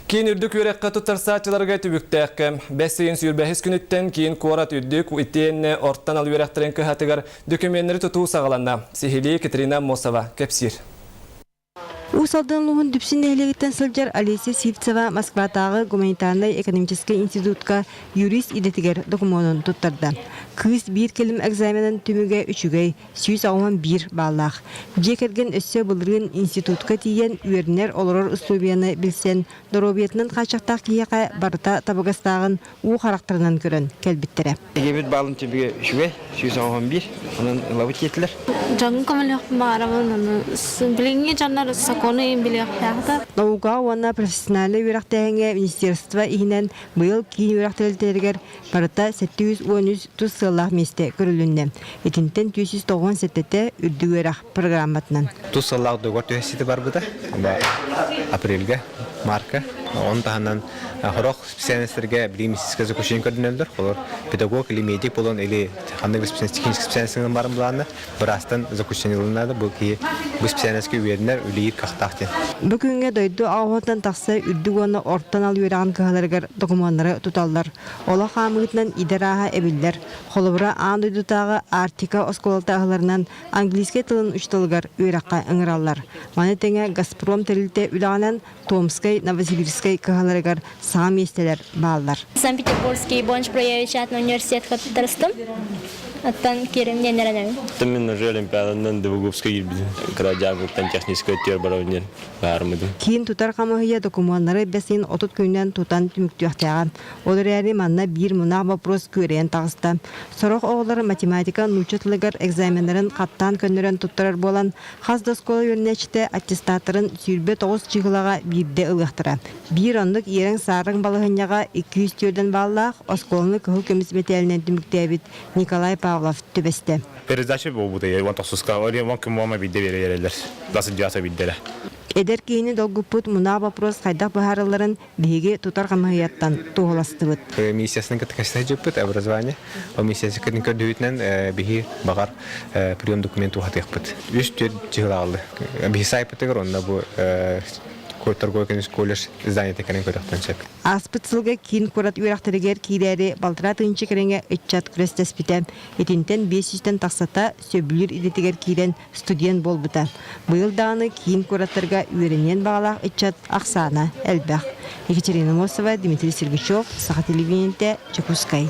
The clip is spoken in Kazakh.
Kiin ürdük yürekka tutar saatçılarga tübüktäkkem. Bessiyin sürbehiz günütten kiin kuarat ürdük itienne ortan al yürektiren köhatigar dökümenleri tutuu sağalanda. Sihili Katrina Mosova kepsir. Усалдан лугун дүпсин нәйлегіттен сылжар Олеся Сивцева Москватағы гуманитарный экономический институтка юрист идетігер документын туттарды. Кыз бір келім экзаменын түміге үшігей 161 баллақ. Жекерген өссө бұлырын институтка тиен үйерінер олырыр условияны білсен, доробиетінің қачақтақ кияқа барыта табығыстағын у характарынан көрін кәлбіттері. Егебет балын түміге үшігей 161, оның лабыт етілер. Жаңын көмілік барабын, біліңе жанар сақоны ең білек тәғді. Науға уанна профессионалы үйрақтайыңа министерство ихінен бұйыл кейін үйрақтайлтергер барыта 713 тұз сыллақ месте көрілінне. Етінтен 297 үрді үйрақ программатынан. Тұз сыллақ дөғір түйесеті бар бұда. Апрельге, марка. Он тағынан хорох специалистерге билимисизге закушен көрдүнөлдөр. Олар педагог или медик болон или кандай технический специалисттердин барын буланы бирастан закушен улунады. Бул ки бу специалистке үйренер үлейир кактакты. Бүгүнгө дойду агытан такса үрдүгөнө ортан ал үйраган кыгаларгар документтары туталлар. Ола хамыгытынан идарага эбилдер. Холобура ан дойдутагы Артика осколтагыларынан английский тылын ушталгар үйракка ыңыраллар. Маны теңе Газпром тилде үлаганан Томской, Новосибирской кыгаларгар сам местелер баллар. Санкт-Петербургский Бонч-Проявичатный университет катарыстым. Оттан керемден неренем. Мен уже Олимпиададан Дубовской гибдин. Когда жагылтан технический тербаровнер бармыды. Кийин тутар камыгыя документтары бесин отут көйнөн тутан түмүктүктаган. Олар яри манна бир мунак вопрос көрен тагыста. Сорок оглар математика нучутлыгар экзамендерин каттан көнөрөн туттарар болан хас доскола юрнечте аттестаттарын сүрбө 9 чыгылага бирде ылыктыра. Бир ондук ерең сарың балыгыняга 200 төрдөн баллах осколны кыл көмүсметелинен түмүктөбүт Николай Павлов төбесте. Передача болбуду, вон тосуска, вон кому бидде берелер. Дасы жаса бидделе. Эдер кейини долгупут муна вопрос хайдак бахарыларын биге тутар камыяттан туоластыбыт. Миссиясының катакасына жөппіт образование. Ол миссиясы кәдін көрдігітінен биги бағар прием документу хатықпыт. Үш төр жығылағылы. Биги сайпытығыр, онда бұл торговый колледж здание текенен көрөктөн чек. Аспытсылга кин курат үйрактырыгер кийлери балтыра тынчы кереңе ыччат крестеспите. Этинтен 500-тен таксата сөбүлүр идетигер кийлен студент болбута. Быйыл даганы кин кураттарга үйренен багалак ыччат аксана элбах. Екатерина Мосова, Дмитрий Сергачев, Саха телевидениеде, Чекускай.